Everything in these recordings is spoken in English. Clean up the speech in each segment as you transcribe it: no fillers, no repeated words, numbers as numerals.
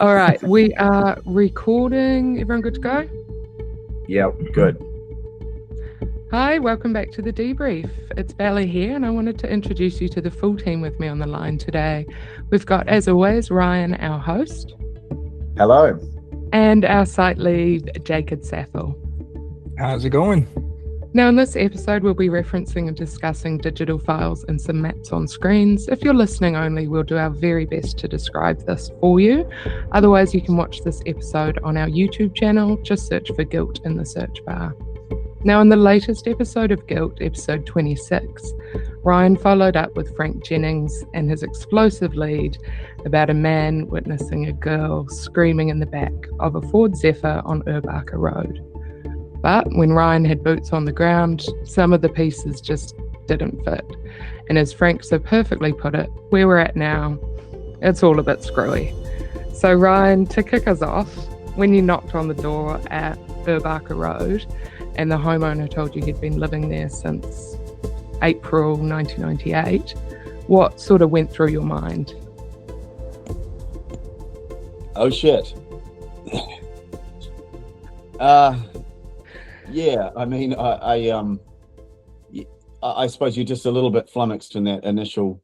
All right, we are recording. Everyone good to go? Yeah, good. Hi, welcome back to the Debrief. It's Bella here, and I wanted to introduce you to the full team with me on the line today. We've got, as always, Ryan, our host. Hello. And our site lead, Jacob Saffel. How's it going? Now, in this episode, we'll be referencing and discussing digital files and some maps on screens. If you're listening only, we'll do our very best to describe this for you. Otherwise, you can watch this episode on our YouTube channel. Just search for Guilt in the search bar. Now, in the latest episode of Guilt, episode 26, Ryan followed up with Frank Jennings and his explosive lead about a man witnessing a girl screaming in the back of a Ford Zephyr on Urbarker Road. But when Ryan had boots on the ground, some of the pieces just didn't fit. And as Frank so perfectly put it, where we're at now, it's all a bit screwy. So Ryan, to kick us off, when you knocked on the door at Urbarker Road and the homeowner told you he'd been living there since April 1998, what sort of went through your mind? Oh shit. Yeah, I mean, I suppose you're just a little bit flummoxed in that initial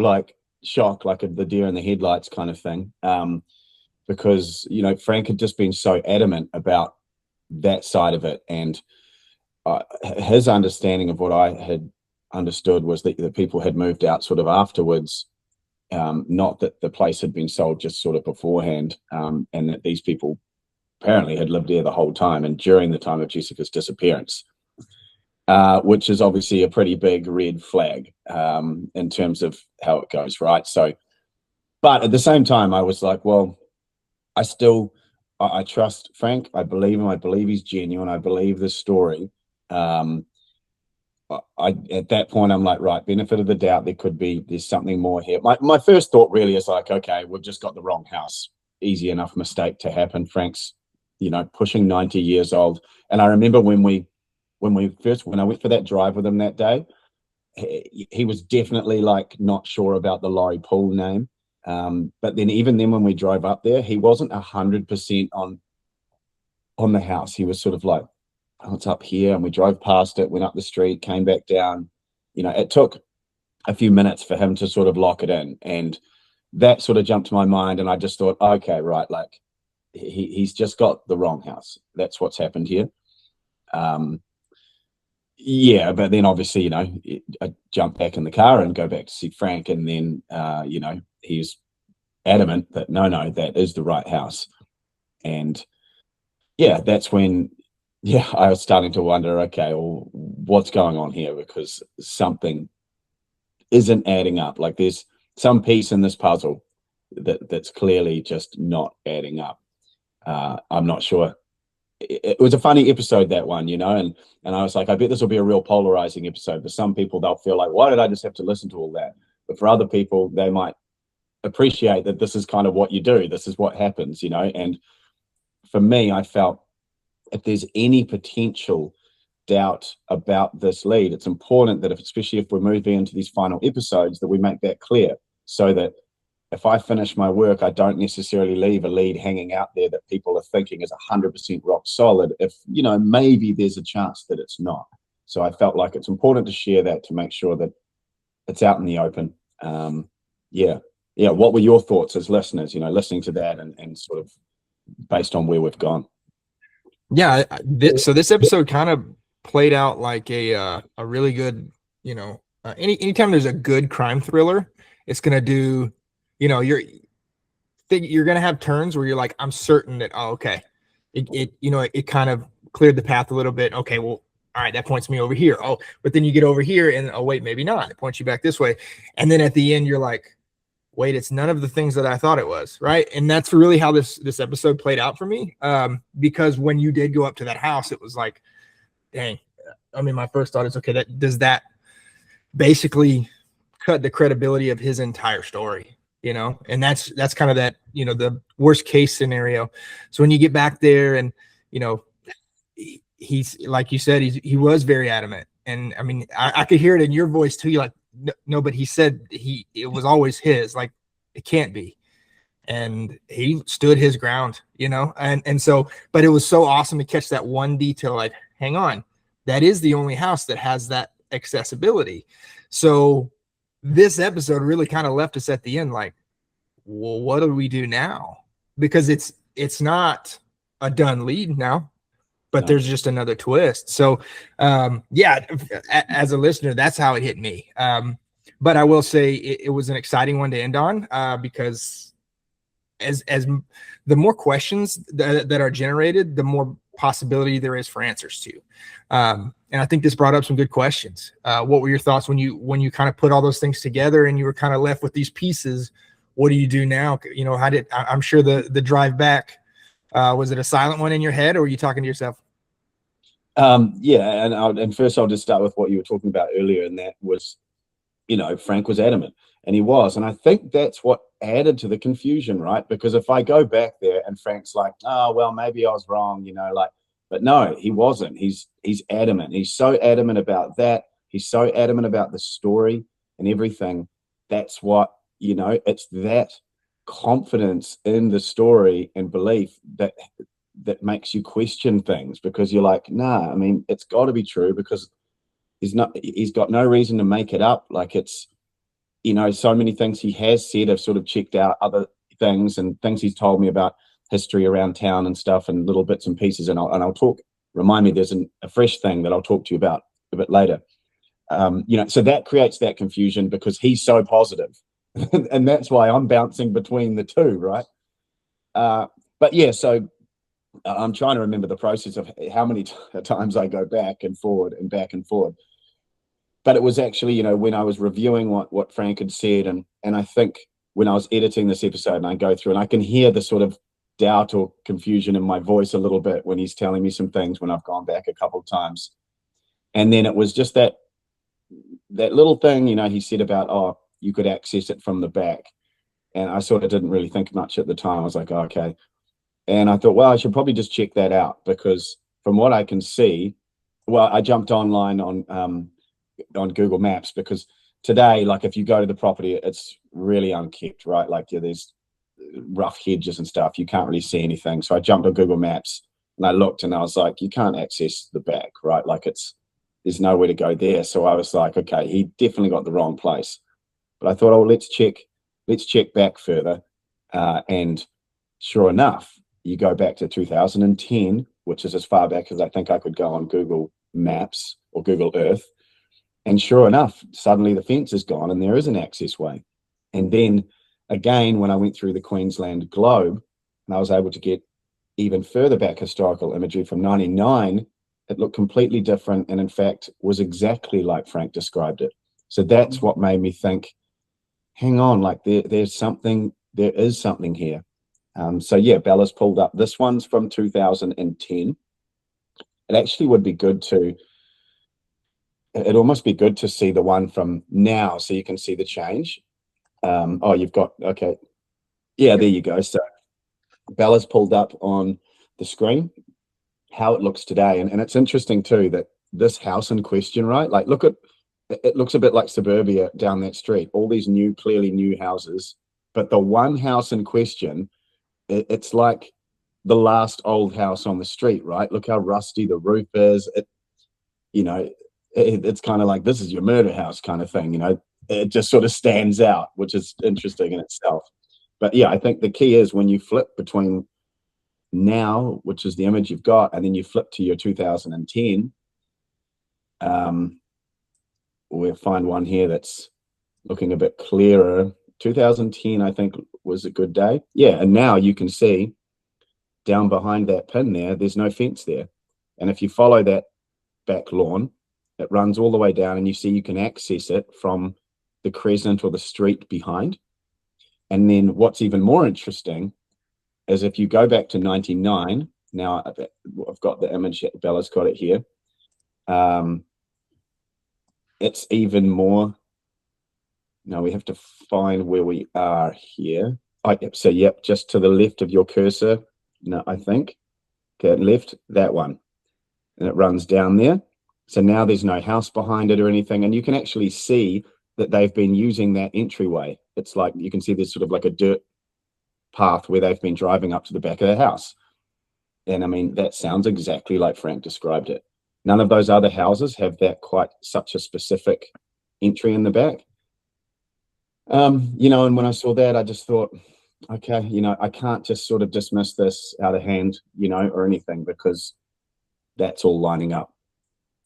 like shock, like the deer in the headlights kind of thing, because Frank had just been so adamant about that side of it, and his understanding of what I had understood was that the people had moved out sort of afterwards, not that the place had been sold just sort of beforehand, and that these people apparently had lived there the whole time and during the time of Jessica's disappearance, which is obviously a pretty big red flag in terms of how it goes, right? So, but at the same time, I was like, well, I trust Frank. I believe him. I believe he's genuine. I believe the story. At that point, I'm like, right, benefit of the doubt. There's something more here. My first thought really is like, okay, we've just got the wrong house. Easy enough mistake to happen. Frank's, pushing 90 years old. And I remember when I went for that drive with him that day, he was definitely like not sure about the Laurie Poole name. But then even then when we drove up there, he wasn't 100% on the house. He was sort of like, oh, it's up here. And we drove past it, went up the street, came back down. It took a few minutes for him to sort of lock it in. And that sort of jumped to my mind. And I just thought, okay, right, like he's just got the wrong house. That's what's happened here. Yeah, but then obviously, I jump back in the car and go back to see Frank. And then, he's adamant that no, that is the right house. And yeah, that's when, I was starting to wonder, okay, well, what's going on here? Because something isn't adding up. Like there's some piece in this puzzle that's clearly just not adding up. I'm not sure. It was a funny episode, that one, and I was like, I bet this will be a real polarizing episode. For some people, they'll feel like, why did I just have to listen to all that? But for other people, they might appreciate that this is kind of what you do. This is what happens, and for me, I felt if there's any potential doubt about this lead, it's important that especially if we're moving into these final episodes, that we make that clear, so that if I finish my work, I don't necessarily leave a lead hanging out there that people are thinking is 100% rock solid. If, maybe there's a chance that it's not. So I felt like it's important to share that, to make sure that it's out in the open. Yeah. What were your thoughts as listeners, listening to that and sort of based on where we've gone? Yeah. So this episode kind of played out like a really good, anytime there's a good crime thriller, it's going to do, you're going to have turns where you're like, I'm certain that, oh, okay. It kind of cleared the path a little bit. Okay, well, all right, that points me over here. Oh, but then you get over here and, oh, wait, maybe not. It points you back this way. And then at the end, you're like, wait, it's none of the things that I thought it was. Right. And that's really how this episode played out for me. Because when you did go up to that house, it was like, dang, I mean, my first thought is, okay, does that basically cut the credibility of his entire story? And that's kind of that, the worst case scenario. So when you get back there and, he's, like you said, he was very adamant. And I mean, I could hear it in your voice too. You're like, no, but he said it was always his, like, it can't be. and he stood his ground, and so, but it was so awesome to catch that one detail, like, hang on, that is the only house that has that accessibility. So this episode really kind of left us at the end like, well, what do we do now? Because it's not a done lead now, but there's just another twist. So yeah, as a listener, that's how it hit me. But I will say it was an exciting one to end on, because as the more questions that are generated, the more possibility there is for answers to. And I think this brought up some good questions. What were your thoughts when you kind of put all those things together and you were kind of left with these pieces? What do you do now? I'm sure the drive back, was it a silent one in your head, or were you talking to yourself? Yeah, and first I'll just start with what you were talking about earlier, and that was, Frank was adamant, and he was, and I think that's what added to the confusion, right? Because if I go back there and Frank's like, oh, well, maybe I was wrong, but no, he wasn't. He's adamant. He's so adamant about that. He's so adamant about the story and everything. That's what, it's that confidence in the story and belief that makes you question things, because you're like, nah, I mean, it's got to be true, because he's got no reason to make it up. Like, it's, so many things he has said, I've sort of checked out other things and things he's told me about history around town and stuff, and little bits and pieces. And I'll talk, remind me, there's a fresh thing that I'll talk to you about a bit later. So that creates that confusion because he's so positive. And that's why I'm bouncing between the two, right? But yeah, so I'm trying to remember the process of how many times I go back and forward and back and forward. But it was actually, when I was reviewing what Frank had said, and I think when I was editing this episode and I go through and I can hear the sort of doubt or confusion in my voice a little bit when he's telling me some things when I've gone back a couple of times. And then it was just that little thing, he said about, oh, you could access it from the back. And I sort of didn't really think much at the time. I was like, oh, okay. And I thought, well, I should probably just check that out, because from what I can see, well, I jumped online on Google Maps, because today, like, if you go to the property, it's really unkept, right? Like, there's rough hedges and stuff. You can't really see anything. So I jumped on Google Maps and I looked and I was like, you can't access the back, right? Like, there's nowhere to go there. So I was like, okay, he definitely got the wrong place. But I thought, oh, let's check back further. And sure enough, you go back to 2010, which is as far back as I think I could go on Google Maps or Google Earth. And sure enough, suddenly the fence is gone and there is an access way. And then again, when I went through the Queensland Globe and I was able to get even further back historical imagery from 99, it looked completely different, and in fact was exactly like Frank described it. So that's what made me think, hang on, like there is something here. So yeah, Bella's pulled up. This one's from 2010. It actually would be good it'd almost be good to see the one from now so you can see the change. Oh, you've got, okay. Yeah, there you go. So Bella's pulled up on the screen how it looks today. And it's interesting too that this house in question, right? Like, look at, it looks a bit like suburbia down that street, all these clearly new houses, but the one house in question, it's like the last old house on the street, right? Look how rusty the roof is. It's kind of like, this is your murder house kind of thing, it just sort of stands out, which is interesting in itself. But yeah, I think the key is when you flip between now, which is the image you've got, and then you flip to your 2010, we'll find one here that's looking a bit clearer. 2010, I think, was a good day. Yeah, and now you can see down behind that pin there's no fence there. And if you follow that back lawn, it runs all the way down, and you see you can access it from the crescent or the street behind. And then what's even more interesting is if you go back to 99, now I've got the image, Bella's got it here. It's even more, now we have to find where we are here. Oh, yep, so yep, just to the left of your cursor, no, I think, okay, left, that one. And it runs down there. So now there's no house behind it or anything. And you can actually see that they've been using that entryway. It's like, you can see there's sort of like a dirt path where they've been driving up to the back of the house. And I mean, that sounds exactly like Frank described it. None of those other houses have that quite such a specific entry in the back. You know, and when I saw that, I just thought, okay, you know, I can't just sort of dismiss this out of hand, you know, or anything, because that's all lining up.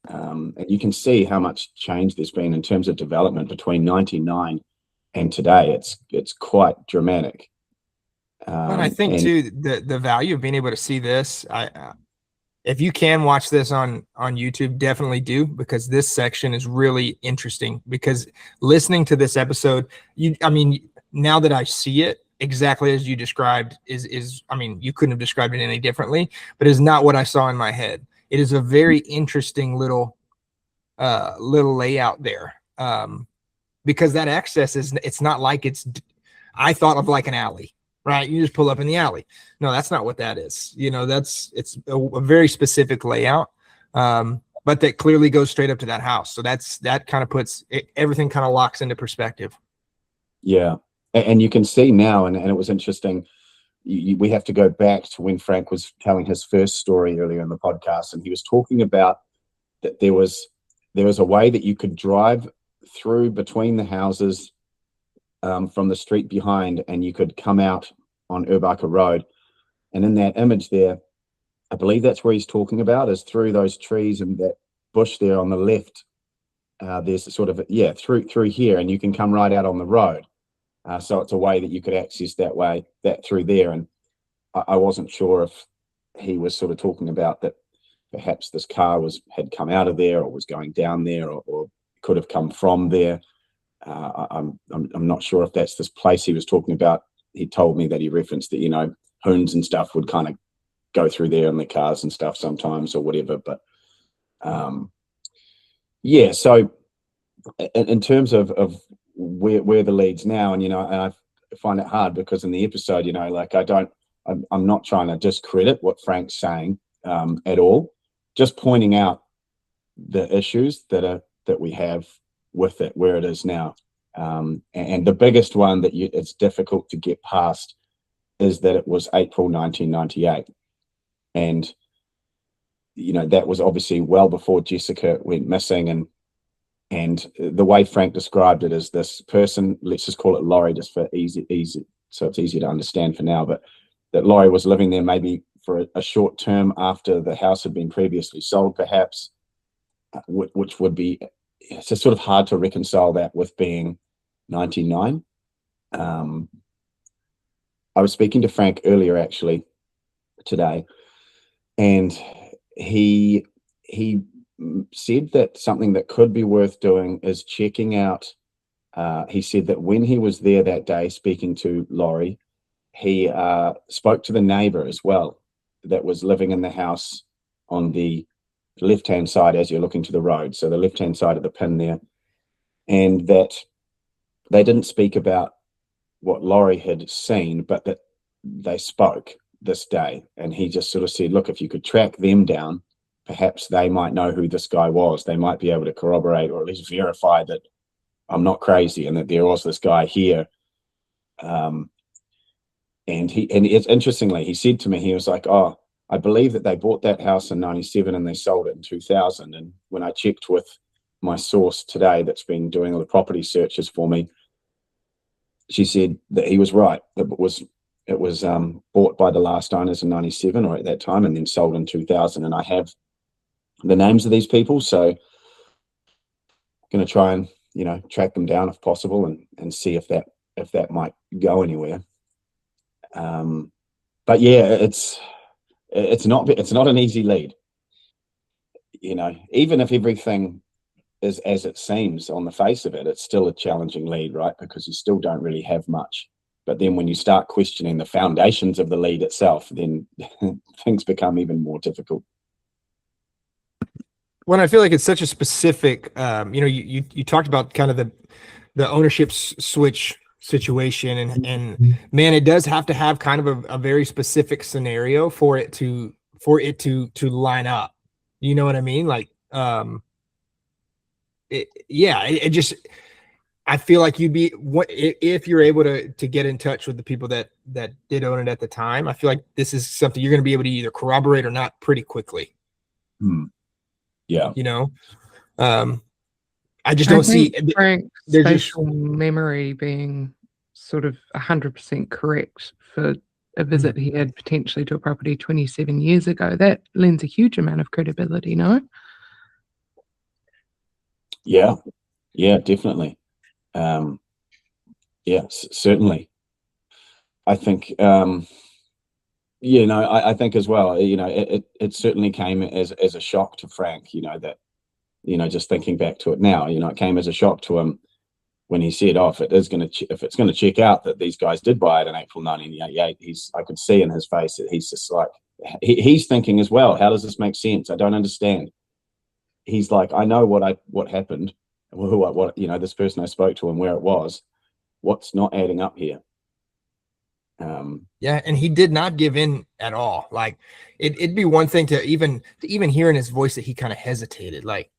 And you can see how much change there's been in terms of development between 99 and today. It's quite dramatic. And I think too, the value of being able to see this, if you can watch this on YouTube, definitely do, because this section is really interesting. Because listening to this episode, I mean, now that I see it exactly as you described, I mean, you couldn't have described it any differently, but is not what I saw in my head. It is a very interesting little layout there, because that access it's not like I thought of like an alley. Right, you just pull up in the alley. No, that's not what that is. You know, it's a very specific layout, but that clearly goes straight up to that house. So that kind of puts everything kind of locks into perspective. Yeah, and you can see now, and it was interesting. We have to go back to when Frank was telling his first story earlier in the podcast, and he was talking about that there was a way that you could drive through between the houses. From the street behind, and you could come out on Urbaka Road. And in that image there, I believe that's where he's talking about, is through those trees and that bush there on the left. There's a sort of, through here, and you can come right out on the road. So it's a way that you could access that through there. And I wasn't sure if he was sort of talking about that perhaps this car had come out of there, or was going down there, or could have come from there. I'm not sure if that's this place he was talking about. He told me that he referenced that, you know, hoons and stuff would kind of go through there in the cars and stuff sometimes, or whatever. But so in terms of where the lead's now, and, you know, and I find it hard because in the episode, you know, like I'm not trying to discredit what Frank's saying at all, just pointing out the issues that we have with it where it is now, and the biggest one that it's difficult to get past is that it was April 1998, and, you know, that was obviously well before Jessica went missing, and the way Frank described it is this person, let's just call it Laurie, just for easy so it's easier to understand for now, but that Laurie was living there maybe for a short term after the house had been previously sold, perhaps, which would be, it's just sort of hard to reconcile that with being 99. I was speaking to Frank earlier, actually, today, and he said that something that could be worth doing is checking out. He said that when he was there that day speaking to Laurie, he spoke to the neighbor as well that was living in the house on the left-hand side as you're looking to the road, so the left-hand side of the pin there, and that they didn't speak about what Laurie had seen, but that they spoke this day. And he just sort of said, look, if you could track them down, perhaps they might know who this guy was. They might be able to corroborate, or at least verify that I'm not crazy and that there was this guy here. And it's interestingly, he said to me, he was like, oh, I believe that they bought that house in 97 and they sold it in 2000. And when I checked with my source today that's been doing all the property searches for me, she said that he was right. It was bought by the last owners in 97 or at that time, and then sold in 2000. And I have the names of these people, so I'm going to try and, you know, track them down if possible, and see if that might go anywhere. But yeah, it's not an easy lead, you know. Even if everything is as it seems on the face of it, it's still a challenging lead, right? Because you still don't really have much. But then when you start questioning the foundations of the lead itself, then things become even more difficult. When I feel like it's such a specific, you know, you talked about kind of the ownership switch situation, and man, it does have to have kind of a very specific scenario for it to line up. You know what I mean? Like, it just, I feel like you'd be if you're able to get in touch with the people that did own it at the time. I feel like this is something you're going to be able to either corroborate or not pretty quickly. Yeah, I just don't see Frank's spatial memory being sort of 100% correct for a visit he had potentially to a property 27 years ago. That lends a huge amount of credibility, no? Yeah, definitely. Certainly. I think, I think as well, it certainly came as a shock to Frank, that, just thinking back to it now, it came as a shock to him when he said, if it's going to check out that these guys did buy it in April 1988, I could see in his face that he's just like, he's thinking as well, how does this make sense? I don't understand. He's like, I know what happened, what this person I spoke to and where it was. What's not adding up here? And he did not give in at all. Like it'd be one thing to even hear in his voice that he kind of hesitated, like,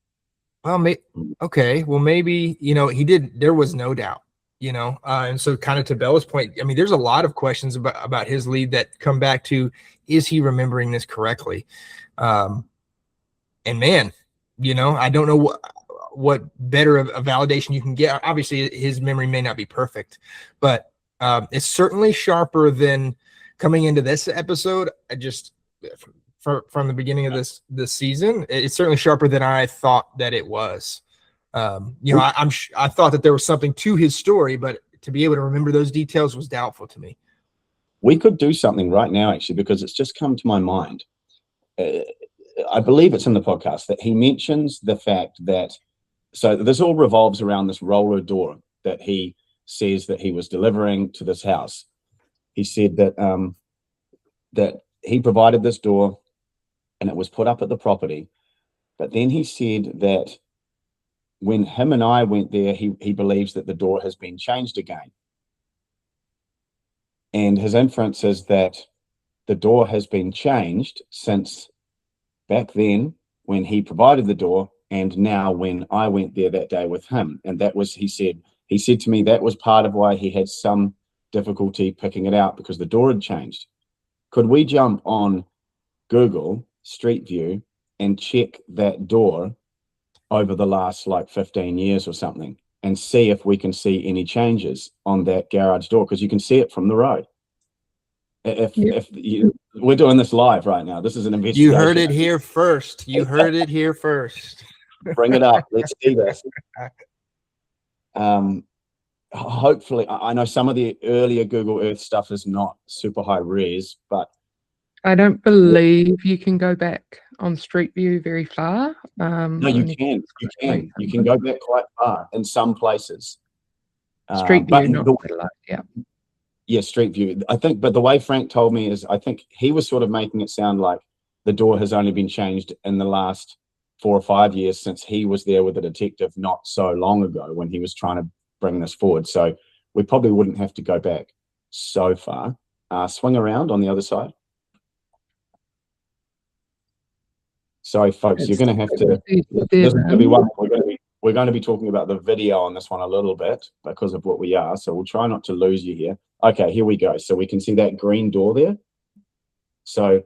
well, maybe, he did. There was no doubt, and so kind of to Bella's point, I mean, there's a lot of questions about his lead that come back to, is he remembering this correctly? And man, I don't know what better of a validation you can get. Obviously his memory may not be perfect, but it's certainly sharper than coming into this episode. From the beginning of this season, it's certainly sharper than I thought that it was. I thought that there was something to his story, but to be able to remember those details was doubtful to me. We could do something right now, actually, because it's just come to my mind. I believe it's in the podcast that he mentions the fact that, so this all revolves around this roller door that he says that he was delivering to this house. He said that that he provided this door and it was put up at the property. But then he said that when him and I went there, he believes that the door has been changed again. And his inference is that the door has been changed since back then when he provided the door, and now when I went there that day with him. And that was, he said to me, that was part of why he had some difficulty picking it out, because the door had changed. Could we jump on Google Street View and check that door over the last 15 years or something and see if we can see any changes on that garage door? Because you can see it from the road. We're doing this live right now. This is an investigation. You heard it here first. Bring it up. Let's see this. Hopefully, I know some of the earlier Google Earth stuff is not super high res, but I don't believe you can go back on Street View very far. No, you can. You can go back quite far in some places. Street View, not Yeah, Street View. I think, but the way Frank told me is, I think he was sort of making it sound like the door has only been changed in the last 4 or 5 years since he was there with the detective not so long ago when he was trying to bring this forward. So we probably wouldn't have to go back so far. Swing around on the other side. Sorry, folks, you're going to have to. This is going to be one. We're going to be talking about the video on this one a little bit because of what we are. So we'll try not to lose you here. Okay, here we go. So we can see that green door there. So,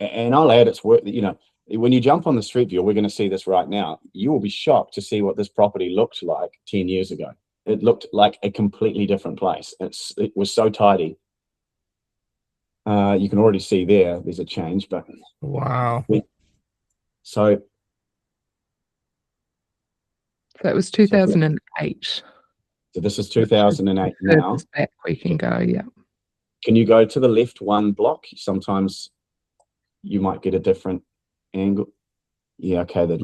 and I'll add, it's worth, when you jump on the Street View, we're going to see this right now. You will be shocked to see what this property looked like 10 years ago. It looked like a completely different place. It was so tidy. You can already see there's a change, but wow. So that was 2008. So this is 2008 now. Back we can go, yeah. Can you go to the left one block? Sometimes you might get a different angle. Yeah, okay.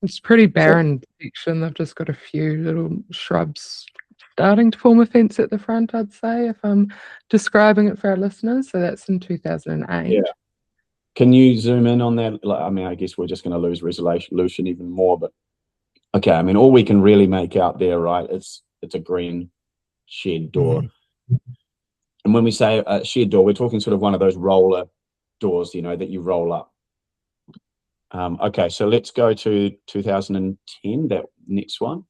It's pretty barren section. They've just got a few little shrubs starting to form a fence at the front, I'd say, if I'm describing it for our listeners. So that's in 2008. Yeah. Can you zoom in on that? I guess we're just going to lose resolution even more, but okay. All we can really make out there, right, it's a green shed door. Mm-hmm. And when we say a shed door, we're talking sort of one of those roller doors, that you roll up. Okay, so let's go to 2010, that next one.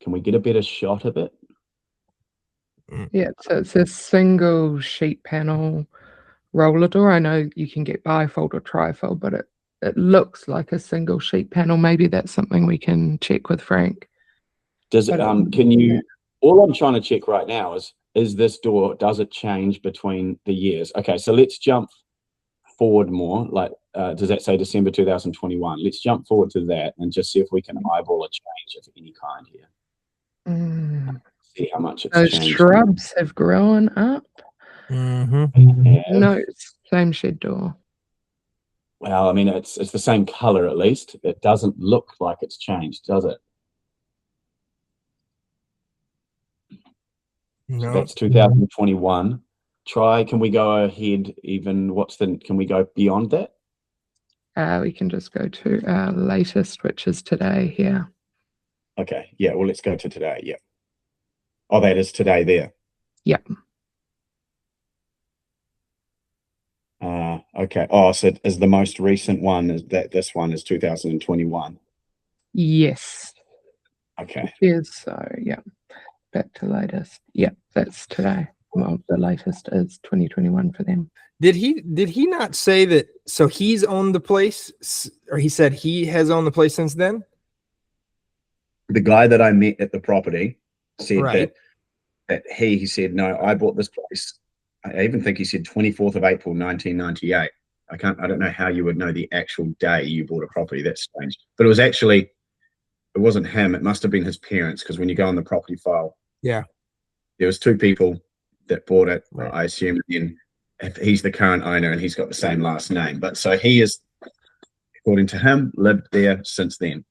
Can we get a better shot of it? Yeah, so it's a single sheet panel roller door. I know you can get bifold or trifold, but it looks like a single sheet panel. Maybe that's something we can check with Frank. Does it, But can you, all I'm trying to check right now is this door, does it change between the years? Okay, so let's jump forward more. Like, does that say December 2021? Let's jump forward to that and just see if we can eyeball a change of any kind here. See how much it's those changed. shrubs have grown up. No, same shed door. Well, I mean, it's the same color at least. It doesn't look like it's changed, does it? No. So that's 2021. Can we go ahead even, can we go beyond that? We can just go to our latest, which is today here. Okay, yeah, well, let's go to today, yeah. Oh, that is today there. Yep. Okay. Oh, so is the most recent one, is that this one is 2021? Yes. Okay. Yes, so yeah. Back to latest. Yeah, that's today. Well, the latest is 2021 for them. Did he not say that? So he's owned the place, or he said he has owned the place since then? The guy that I met at the property said Right. that he said, no, I bought this place. I even think he said 24th of April, 1998. I don't know how you would know the actual day you bought a property. That's strange. But it wasn't him. It must have been his parents, because when you go on the property file, Yeah, there was two people that bought it. right. I assume, and he's the current owner and he's got the same last name. But so he is, according to him, lived there since then.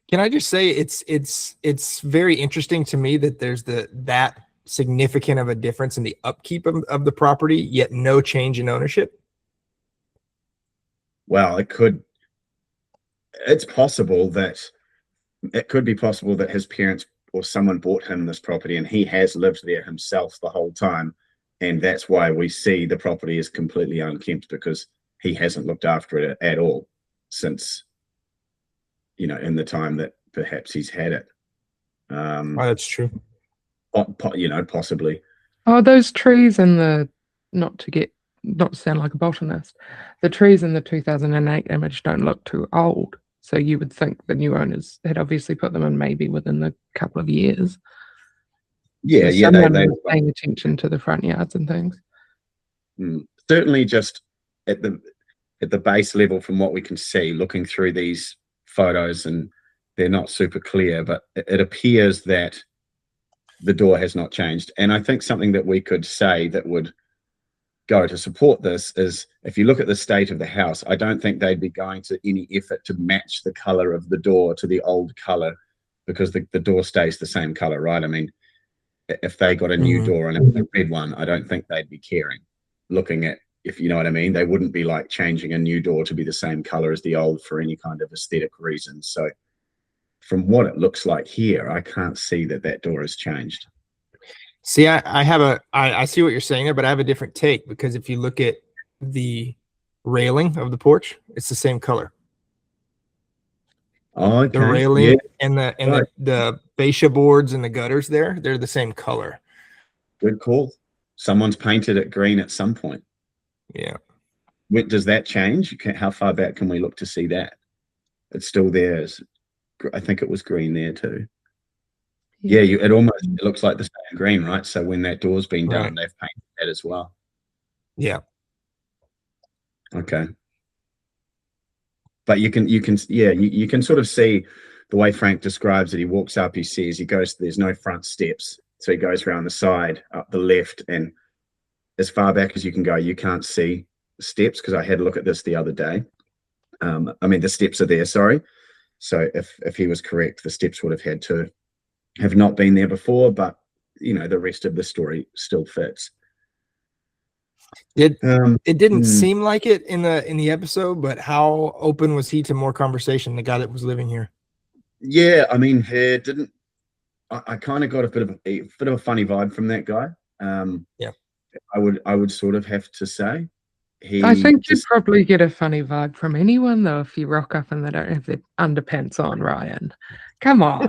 Can I just say it's very interesting to me that there's that significant of a difference in the upkeep of the property, yet no change in ownership? Well, it could be possible that his parents or someone bought him this property and he has lived there himself the whole time. And that's why we see the property is completely unkempt, because he hasn't looked after it at all since, in the time that perhaps he's had it. Oh, that's true. Possibly. Oh, those trees in the, not to sound like a botanist, the trees in the 2008 image don't look too old. So you would think the new owners had obviously put them in maybe within the couple of years. Yeah, So yeah, someone they was paying attention to the front yards and things. Certainly just at the base level, from what we can see, looking through these photos, and they're not super clear, but it appears that the door has not changed. And I think something that we could say that would go to support this is, if you look at the state of the house, I don't think they'd be going to any effort to match the color of the door to the old color, because the door stays the same color, right? I mean, if they got a new door and it was a red one, I don't think they'd be caring. Looking at, if you know what I mean, they wouldn't be like changing a new door to be the same color as the old for any kind of aesthetic reason. So from what it looks like here, I can't see that door has changed. See, I see what you're saying there, but I have a different take, because if you look at the railing of the porch, it's the same color. Oh, okay. The railing, yeah. and Right. the fascia boards and the gutters there, they're the same color. Good call. Someone's painted it green at some point. Yeah. Does that change? How far back can we look to see that? It's still there. I think it was green there too. Yeah, it looks like the same green, right? So when that door's been done, they've painted that as well. Yeah. Okay. But you can sort of see the way Frank describes it. He walks up, he says, there's no front steps. So he goes around the side, up the left, and as far back as you can go, you can't see the steps, because I had a look at this the other day. I mean, the steps are there, sorry. So if he was correct, the steps would have had to have not been there before, but the rest of the story still fits. It didn't seem like it in the episode, but how open was he to more conversation, the guy that was living here? Yeah, I mean, he didn't. I kind of got a bit of a funny vibe from that guy. Yeah, I would sort of have to say I think you'd just probably get a funny vibe from anyone, though, if you rock up and they don't have their underpants on, Ryan. Come on.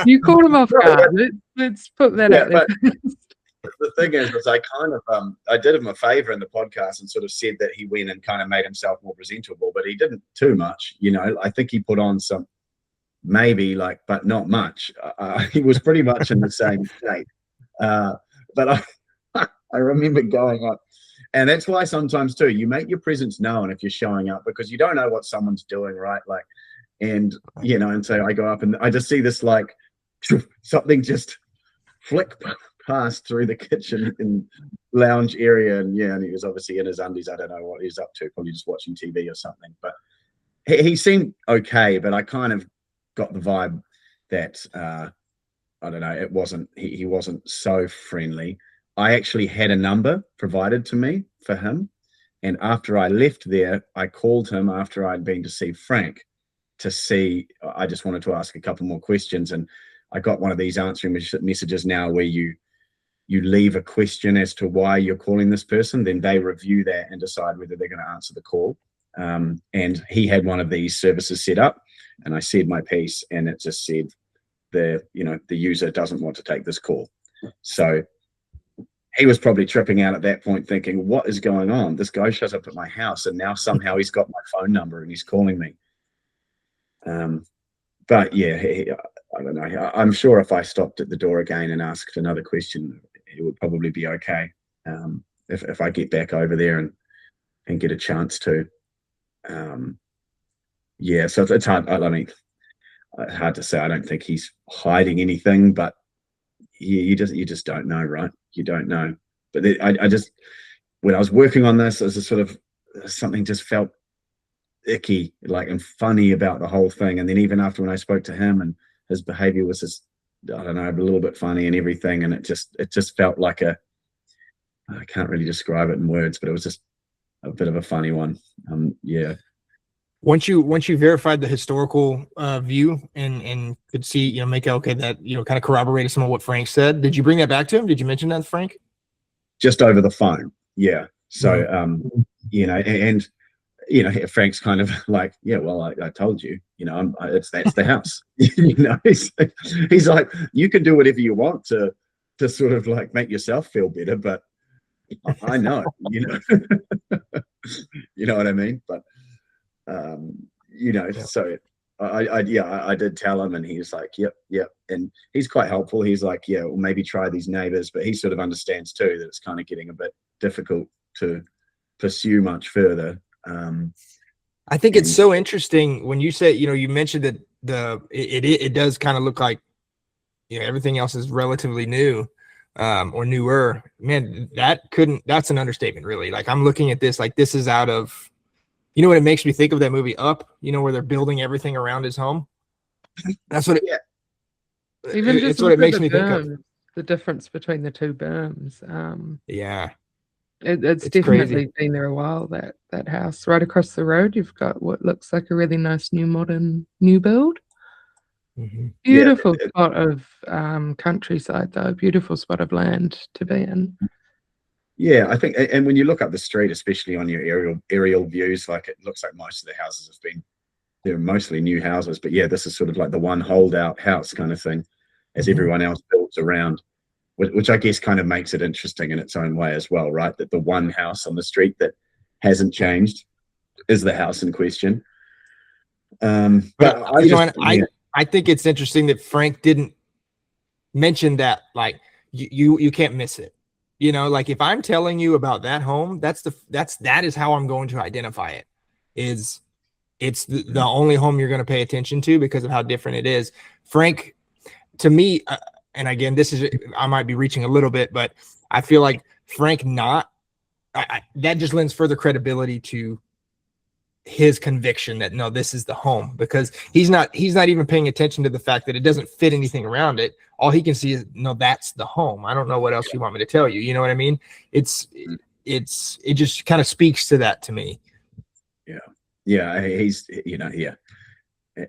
You caught him off guard. Let's put that out there. but the thing is I kind of I did him a favor in the podcast and sort of said that he went and kind of made himself more presentable, but he didn't too much. I think he put on some, maybe, like, but not much. He was pretty much in the same state. But I remember going up, and that's why sometimes too you make your presence known if you're showing up, because you don't know what someone's doing, right? Like, and and so I go up and I just see this, like, something just flick past through the kitchen and lounge area, and he was obviously in his undies. I don't know what he's up to, probably just watching TV or something. But he seemed okay, but I kind of got the vibe that I don't know, it wasn't, he wasn't so friendly. I actually had a number provided to me for him, and after I left there, I called him after I'd been to see Frank to see, I just wanted to ask a couple more questions, and I got one of these answering messages now where you leave a question as to why you're calling this person, then they review that and decide whether they're going to answer the call. And he had one of these services set up, and I said my piece, and it just said the user doesn't want to take this call. So he was probably tripping out at that point, thinking, what is going on? This guy shows up at my house, and now somehow he's got my phone number and he's calling me. But yeah, I don't know. I'm sure if I stopped at the door again and asked another question, it would probably be okay. If I get back over there and get a chance to. Yeah, so it's hard. I mean, hard to say. I don't think he's hiding anything, but you just don't know, right? You don't know. But I just, when I was working on this, as a sort of something just felt icky, like, and funny about the whole thing. And then even after, when I spoke to him, and his behavior was just, I don't know, a little bit funny and everything, and it just felt like I can't really describe it in words, but it was just a bit of a funny one. Yeah. Once you verified the historical view and could see, make out, okay, that kind of corroborated some of what Frank said, did you bring that back to him? Did you mention that to Frank? Just over the phone, yeah. So and Frank's kind of like, yeah, well, I told you, that's the house. He's like, you can do whatever you want to sort of like make yourself feel better, but I know, you know what I mean? But so I did tell him, and he's like, yep, and he's quite helpful. He's like, yeah, well, maybe try these neighbors, but he sort of understands too that it's kind of getting a bit difficult to pursue much further. I think it's so interesting when you say, you mentioned that it does kind of look like, everything else is relatively new, or newer. Man, that's an understatement, really. Like, I'm looking at this, like, this is out of, what it makes me think of, that movie Up, where they're building everything around his home. That's what Even just it's what it makes me think of. The difference between the two berms. Yeah. It's definitely been there a while, that house. Right across the road, you've got what looks like a really nice new build. Mm-hmm. Beautiful spot of countryside, though. Beautiful spot of land to be in. Yeah, I think, and when you look up the street, especially on your aerial views, like, it looks like most of the houses they're mostly new houses. But yeah, this is sort of like the one holdout house kind of thing, as everyone else builds around. Which I guess kind of makes it interesting in its own way as well, right? That the one house on the street that hasn't changed is the house in question. But I think it's interesting that Frank didn't mention that, like, you can't miss it. Like, if I'm telling you about that home, that is how I'm going to identify it. It's the only home you're going to pay attention to because of how different it is. Frank, to me, and again, I might be reaching a little bit, but I feel like Frank that just lends further credibility to his conviction that, no, this is the home, because he's not even paying attention to the fact that it doesn't fit anything around it. All he can see is, no, that's the home. I don't know what else you want me to tell you. You know what I mean? It just kind of speaks to that to me. Yeah. He's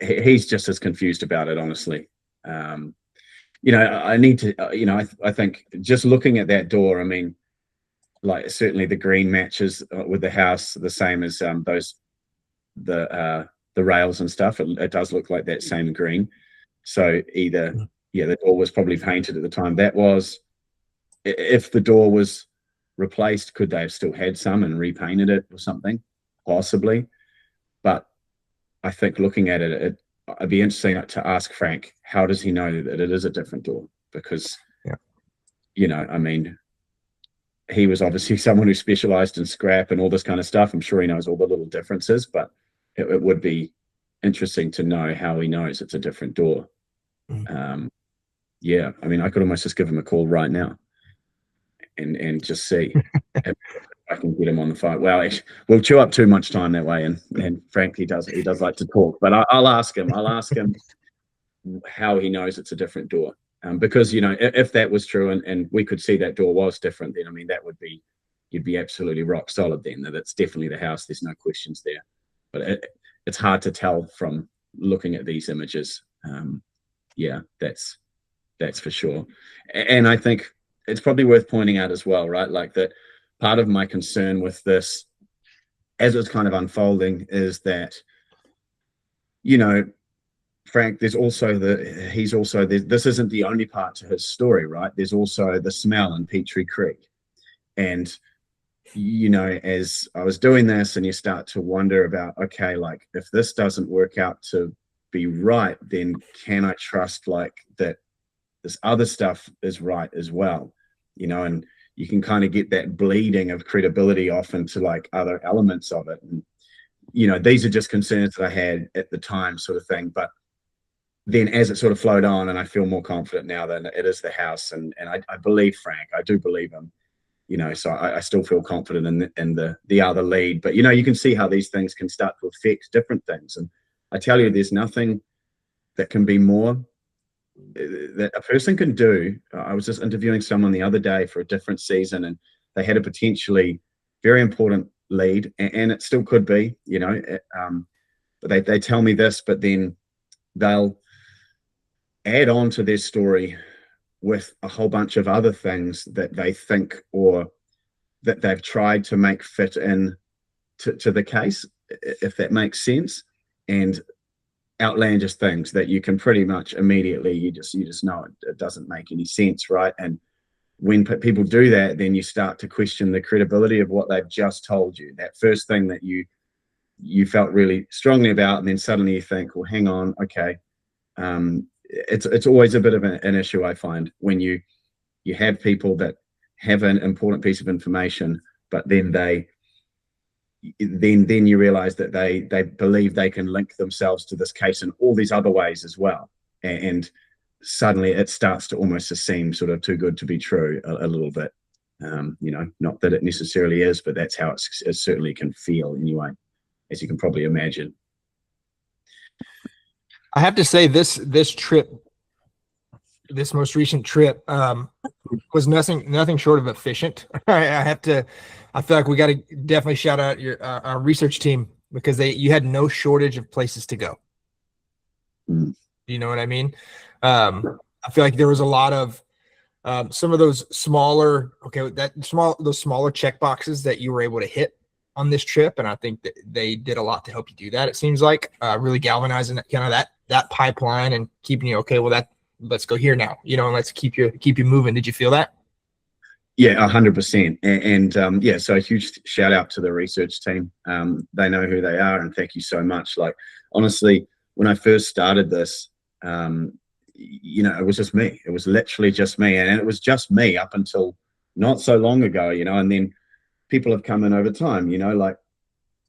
he's just as confused about it, honestly. I need to, I think just looking at that door, I mean, like certainly the green matches with the house the same as the rails and stuff. It does look like that same green. So either the door was probably painted at the time. That was, if the door was replaced, could they have still had some and repainted it or something? Possibly. But I think looking at it, it'd be interesting to ask Frank, how does he know that it is a different door? Because, I mean, he was obviously someone who specialized in scrap and all this kind of stuff. I'm sure he knows all the little differences, but it would be interesting to know how he knows it's a different door. Yeah, I mean, I could almost just give him a call right now and just see if I can get him on the phone. Well, we'll chew up too much time that way, and Frank, he does like to talk, but I'll ask him how he knows it's a different door. Because, if that was true and we could see that door was different, then, I mean, you'd be absolutely rock solid then, that it's definitely the house. There's no questions there. But it's hard to tell from looking at these images. Yeah, that's for sure. And I think it's probably worth pointing out as well, right? Like that part of my concern with this, as it's kind of unfolding, is that, Frank, this isn't the only part to his story, right? There's also the smell in Petrie Creek. And, as I was doing this and you start to wonder about, okay, like if this doesn't work out to be right, then can I trust like that this other stuff is right as well? And you can kind of get that bleeding of credibility off into like other elements of it. And, these are just concerns that I had at the time, sort of thing. But then as it sort of flowed on, and I feel more confident now that it is the house, and I believe Frank, I do believe him, so I still feel confident in the other lead. But, you can see how these things can start to affect different things. And I tell you, there's nothing that can be more that a person can do. I was just interviewing someone the other day for a different season, and they had a potentially very important lead, and it still could be, but they tell me this, but then they'll add on to their story with a whole bunch of other things that they think or that they've tried to make fit in to the case, if that makes sense, and outlandish things that you can pretty much immediately, you just know it doesn't make any sense, right? And when people do that, then you start to question the credibility of what they've just told you. That first thing that you felt really strongly about, and then suddenly you think, well, hang on, okay. It's always a bit of an issue, I find, when you have people that have an important piece of information, but then then you realize that they believe they can link themselves to this case in all these other ways as well, and suddenly it starts to almost seem sort of too good to be true a little bit. Not that it necessarily is, but that's how it certainly can feel anyway, as you can probably imagine. I have to say this most recent trip was nothing short of efficient. I feel like we got to definitely shout out our research team, because you had no shortage of places to go. You know what I mean? I feel like there was a lot of some of those smaller check boxes that you were able to hit on this trip, and I think that they did a lot to help you do that. It seems like really galvanizing that pipeline and keeping you okay. Well, let's go here now, and let's keep you moving. Did you feel that? Yeah, 100%. And so a huge shout out to the research team. They know who they are, and thank you so much. Like, honestly, when I first started this, it was just me. It was literally just me, and it was just me up until not so long ago, and then people have come in over time, like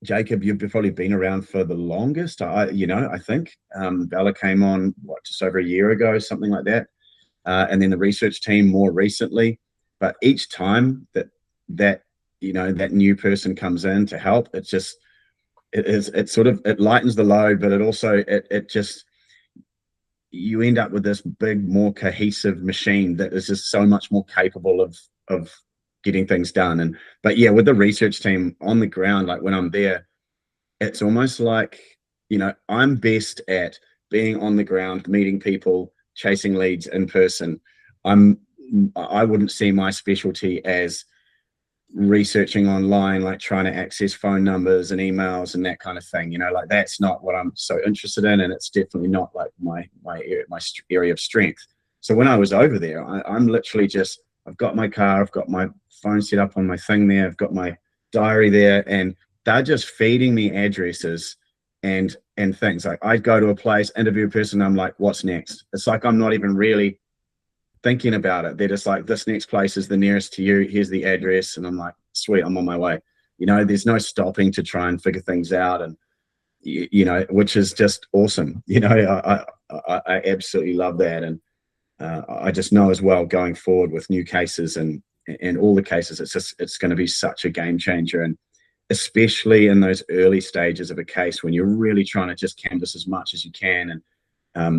Jacob, you've probably been around for the longest. I think Bella came on just over a year ago, something like that, and then the research team more recently. But each time that new person comes in to help, it lightens the load, but it also you end up with this big, more cohesive machine that is just so much more capable of getting things done. But with the research team on the ground, like when I'm there, it's almost like, I'm best at being on the ground, meeting people, chasing leads in person. I wouldn't see my specialty as researching online, like trying to access phone numbers and emails and that kind of thing. Like that's not what I'm so interested in, and it's definitely not like my area of strength. So when I was over there, I'm literally just, I've got my car, I've got my phone set up on my thing there, I've got my diary there, and they're just feeding me addresses and things. Like I'd go to a place, interview a person, I'm like, what's next? It's like I'm not even really thinking about it. They're just like, this next place is the nearest to you, here's the address, and I'm like, sweet, I'm on my way. There's no stopping to try and figure things out, and which is just awesome. I absolutely love that. And I just know as well, going forward with new cases and all the cases, it's going to be such a game changer. And especially in those early stages of a case when you're really trying to just canvass as much as you can and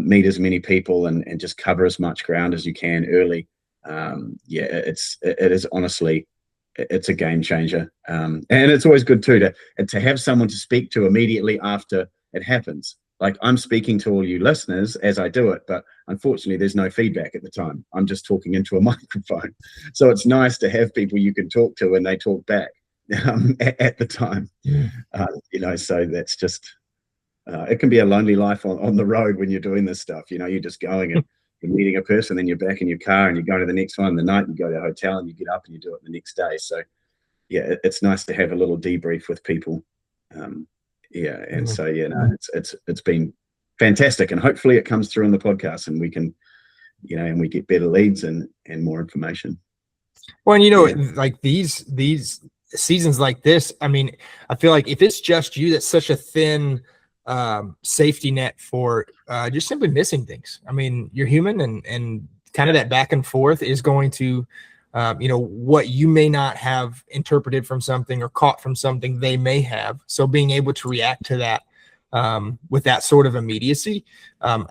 meet as many people and just cover as much ground as you can early. It is honestly, it's a game changer. And it's always good too to have someone to speak to immediately after it happens. Like I'm speaking to all you listeners as I do it, but unfortunately there's no feedback at the time. I'm just talking into a microphone. So it's nice to have people you can talk to and they talk back at the time. So that's just, it can be a lonely life on the road when you're doing this stuff. You're just going and you're meeting a person, then you're back in your car and you go to the next one. The night you go to a hotel and you get up and you do it the next day. So yeah, it's nice to have a little debrief with people. It's been fantastic, and hopefully it comes through on the podcast and we can, and we get better leads and more information. Well, and like these seasons like this, I mean, I feel like if it's just you, that's such a thin safety net for just simply missing things. I mean, you're human, and kind of that back and forth is going to, what you may not have interpreted from something or caught from something they may have. So being able to react to that with that sort of immediacy,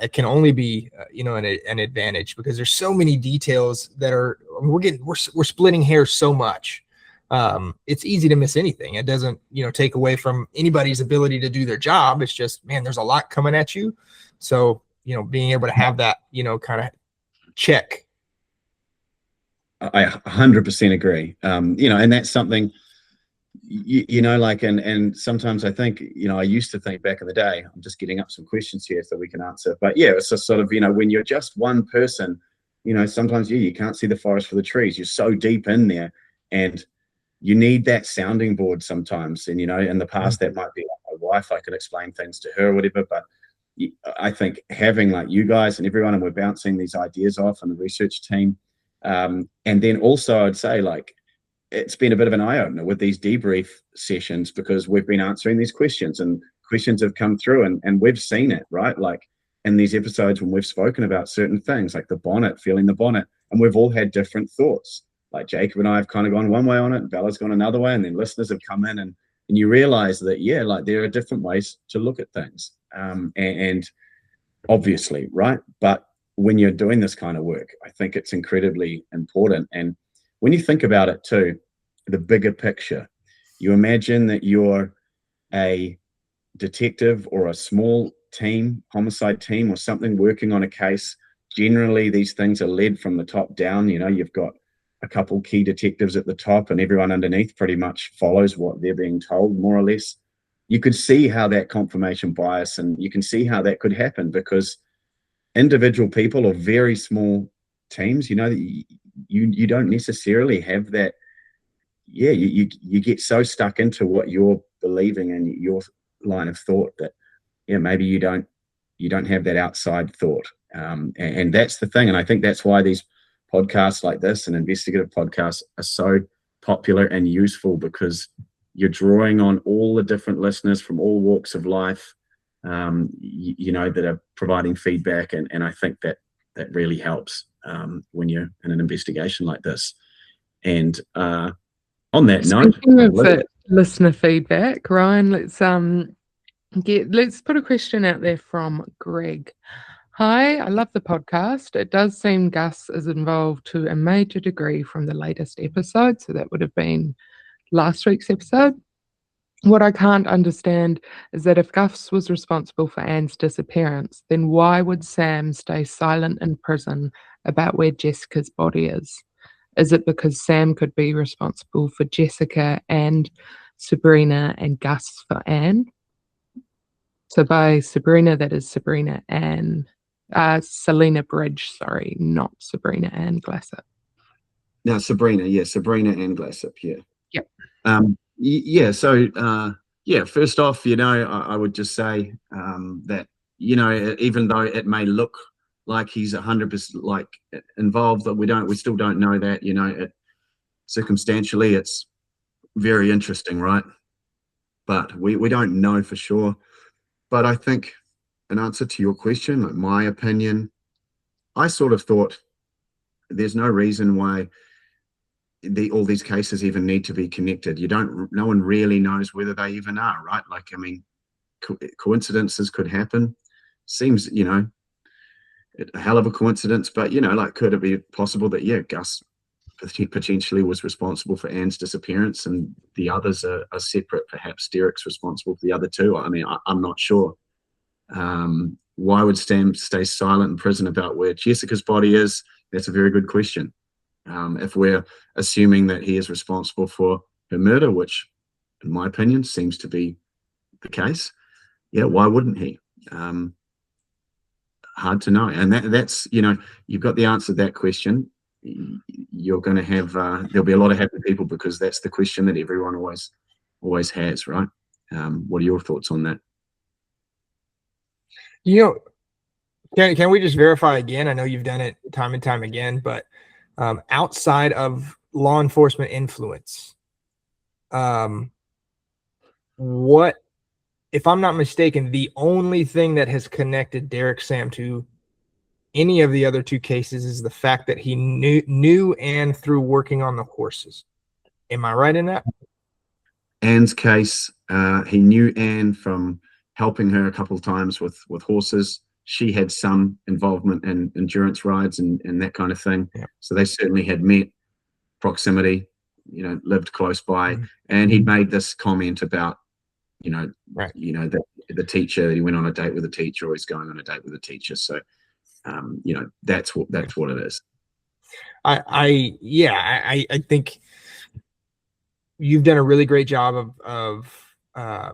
it can only be, an advantage, because there's so many details that are, we're splitting hairs so much. It's easy to miss anything. It doesn't, take away from anybody's ability to do their job. It's just, man, there's a lot coming at you. So, being able to have that, kind of check. I 100% agree. And that's something, and sometimes I think, I used to think back in the day, I'm just getting up some questions here so we can answer. But yeah, it's just sort of, when you're just one person, sometimes you can't see the forest for the trees. You're so deep in there, and you need that sounding board sometimes. And, in the past, that might be like my wife. I could explain things to her or whatever. But I think having like you guys and everyone, and we're bouncing these ideas off, and the research team. And then also I'd say, like, it's been a bit of an eye-opener with these debrief sessions, because we've been answering these questions, and questions have come through, and we've seen it, right? Like in these episodes when we've spoken about certain things, like the bonnet, feeling the bonnet, and we've all had different thoughts. Like Jacob and I have kind of gone one way on it, and Bella's gone another way, and then listeners have come in, and you realize that, like there are different ways to look at things. And obviously, right? But when you're doing this kind of work, I think it's incredibly important. And when you think about it too, the bigger picture, you imagine that you're a detective or a small team, homicide team or something, working on a case. Generally, these things are led from the top down. You've got a couple key detectives at the top, and everyone underneath pretty much follows what they're being told, more or less. You could see how that confirmation bias, and you can see how that could happen, because individual people or very small teams, you don't necessarily have that. Yeah, you get so stuck into what you're believing and your line of thought that, maybe you don't have that outside thought. And that's the thing. And I think that's why these podcasts like this and investigative podcasts are so popular and useful, because you're drawing on all the different listeners from all walks of life, that are providing feedback. And I think that really helps when you're in an investigation like this. And on that note, listener feedback, Ryan, let's put a question out there from Greg. Hi, I love the podcast. It does seem Gus is involved to a major degree from the latest episode, so that would have been last week's episode. What I can't understand is that if Gus was responsible for Anne's disappearance, then why would Sam stay silent in prison about where Jessica's body is? Is it because Sam could be responsible for Jessica and Sabrina and Gus for Anne? So by Sabrina, that is Sabrina Ann, Selena Bridge, sorry, not Sabrina Ann Glassett. Now, Sabrina Ann Glassett, yeah. Yep. Yeah, so, first off, I would just say that, even though it may look like he's 100% like involved, that we still don't know that, circumstantially, it's very interesting, right? But we don't know for sure. But I think, in answer to your question, like my opinion, I sort of thought there's no reason why all these cases even need to be connected. No one really knows whether they even are, right? Like, I mean, coincidences could happen. Seems, a hell of a coincidence, but like, could it be possible that Gus potentially was responsible for Anne's disappearance and the others are separate? Perhaps Derek's responsible for the other two. I mean, I'm not sure. Why would Sam stay silent in prison about where Jessica's body is? That's a very good question. If we're assuming that he is responsible for her murder, which in my opinion seems to be the case, why wouldn't he? Hard to know. And that's, you've got the answer to that question. You're going to have, there'll be a lot of happy people because that's the question that everyone always has, right? What are your thoughts on that? Can we just verify again? I know you've done it time and time again, but outside of law enforcement influence, what, if I'm not mistaken, the only thing that has connected Derek Sam to any of the other two cases is the fact that he knew Anne through working on the horses. Am I right in that? Anne's case, he knew Anne from helping her a couple of times with horses. She had some involvement in endurance rides and that kind of thing. Yeah. So they certainly had met, proximity, lived close by. And he'd made this comment about, right. The teacher, that he went on a date with a teacher, or he's going on a date with a teacher. So, that's what it is. I think you've done a really great job of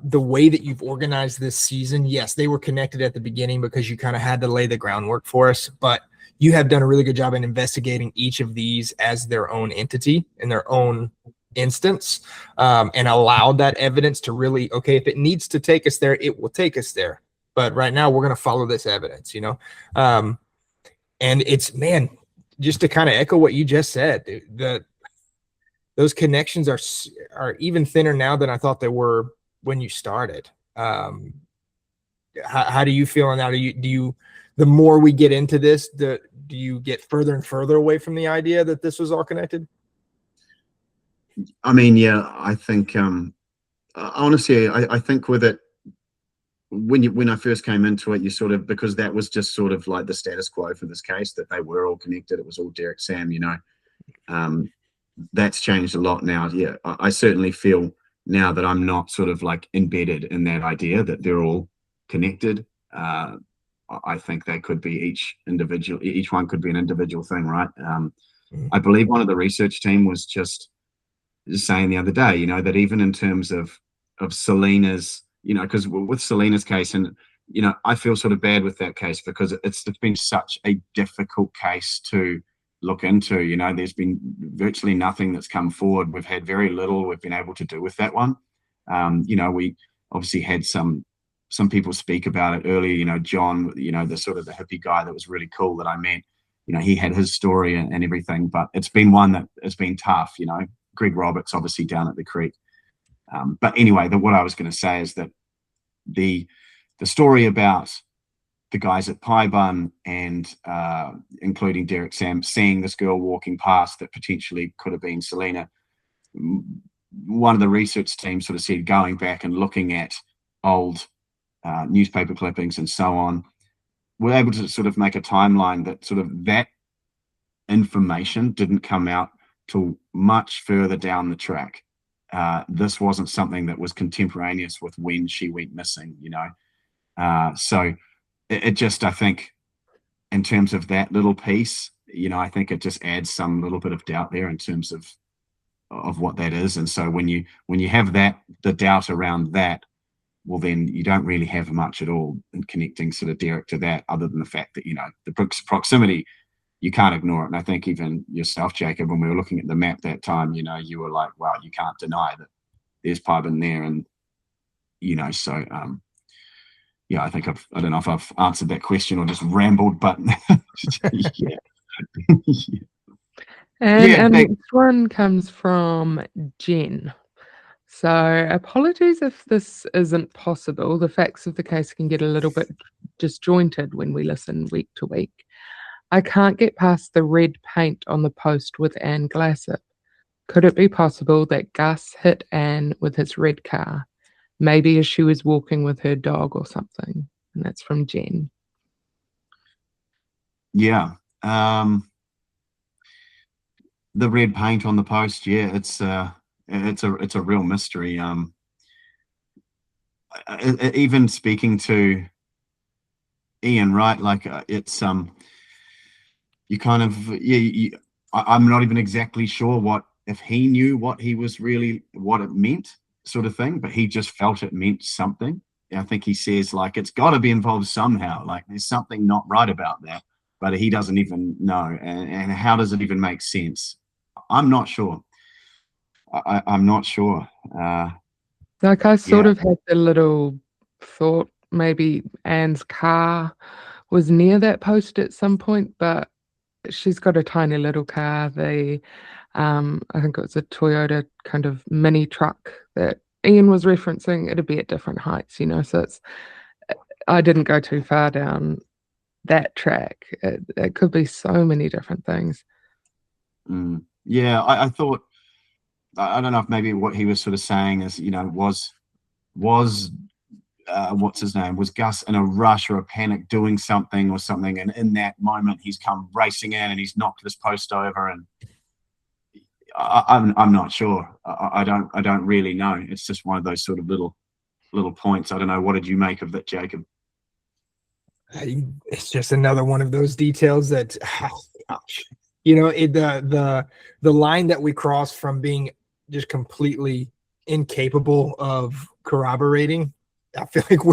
the way that you've organized this season. Yes, they were connected at the beginning because you kind of had to lay the groundwork for us, but you have done a really good job in investigating each of these as their own entity in their own instance, and allowed that evidence to really, okay, if it needs to take us there, it will take us there. But right now we're going to follow this evidence, and it's, man, just to kind of echo what you just said, those connections are even thinner now than I thought they were when you started. How do you feel now? Do you, the more we get into this, do you get further and further away from the idea that this was all connected? I mean, yeah, I think, honestly, I think with it, when I first came into it, you sort of, because that was just sort of like the status quo for this case, that they were all connected. It was all Derek Sam, that's changed a lot now. Yeah, I certainly feel now that I'm not sort of like embedded in that idea that they're all connected. I think they could be each one could be an individual thing, right? I believe one of the research team was just saying the other day, that even in terms of Selena's, because with Selena's case, and I feel sort of bad with that case because it's been such a difficult case to look into. There's been virtually nothing that's come forward. We've had very little we've been able to do with that one. We obviously had some people speak about it earlier. John, the sort of the hippie guy that was really cool that I met. He had his story and everything, but it's been one that has been tough. Greg Roberts, obviously down at the creek. But anyway, what I was going to say is that the story about the guys at Pie Bun and including Derek Sam seeing this girl walking past that potentially could have been Selena, one of the research teams sort of said, going back and looking at old newspaper clippings and so on, we're able to sort of make a timeline that sort of that information didn't come out till much further down the track. This wasn't something that was contemporaneous with when she went missing, so it just, I think, in terms of that little piece, I think it just adds some little bit of doubt there in terms of what that is. And so when you have the doubt around that, well, then you don't really have much at all in connecting sort of Derek to that, other than the fact that, the proximity, you can't ignore it. And I think even yourself, Jacob, when we were looking at the map that time, you were like, wow, you can't deny that there's pub in there. And, so, I think I don't know if I've answered that question or just rambled, but yeah. And our thanks. next one comes from Jen. So apologies if this isn't possible. The facts of the case can get a little bit disjointed when we listen week to week. I can't get past the red paint on the post with Anne Glassett. Could it be possible that Gus hit Anne with his red car? Maybe as she was walking with her dog or something. And that's from Jen. Yeah. The red paint on the post, yeah, it's a real mystery. Even speaking to Ian, right? Like it's you kind of I'm not even exactly sure if he knew what it meant, sort of thing, but he just felt it meant something. I think he says like it's got to be involved somehow. Like there's something not right about that, but he doesn't even know. And how does it even make sense? I'm not sure. I'm not sure. Like I sort of had the little thought maybe Anne's car was near that post at some point, but she's got a tiny little car. I think it was a Toyota kind of mini truck that Ian was referencing. It'd be at different heights, so I didn't go too far down that track. It could be so many different things. Yeah, I thought, I don't know if maybe what he was sort of saying is, was what's his name? Was Gus in a rush or a panic doing something or something? And in that moment, he's come racing in and he's knocked this post over. And I'm not sure. I don't really know. It's just one of those sort of little points. I don't know. What did you make of that, Jacob? It's just another one of those details that, the line that we cross from being just completely incapable of corroborating. I feel like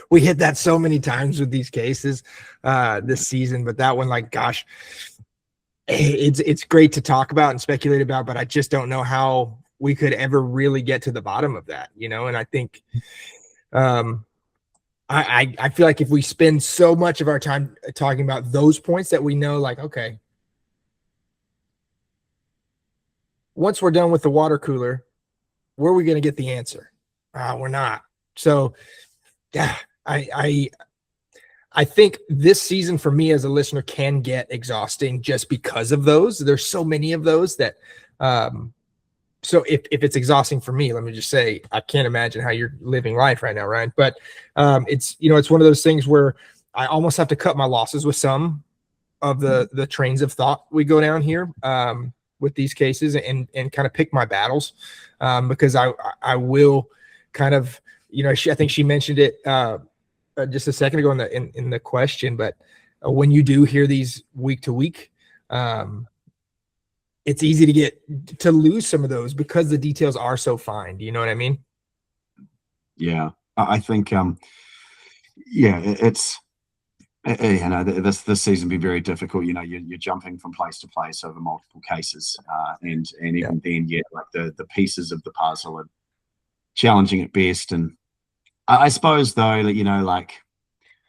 we hit that so many times with these cases this season, but that one, like, gosh, it's great to talk about and speculate about, but I just don't know how we could ever really get to the bottom of that, and I think I feel like if we spend so much of our time talking about those points that we know, like, okay, once we're done with the water cooler, where are we going to get the answer? We're not. So, yeah, I think this season for me as a listener can get exhausting just because of those. There's so many of those that, so if it's exhausting for me, let me just say, I can't imagine how you're living life right now, Ryan. But it's one of those things where I almost have to cut my losses with some of the trains of thought we go down here with these cases and kind of pick my battles because I will kind of, I think she mentioned it just a second ago in the question, but when you do hear these week to week, it's easy to lose some of those because the details are so fine. Do you know what I mean? Yeah, I think, it's, this season be very difficult. You're jumping from place to place over multiple cases, and even then, like the pieces of the puzzle are challenging at best. And I suppose though that like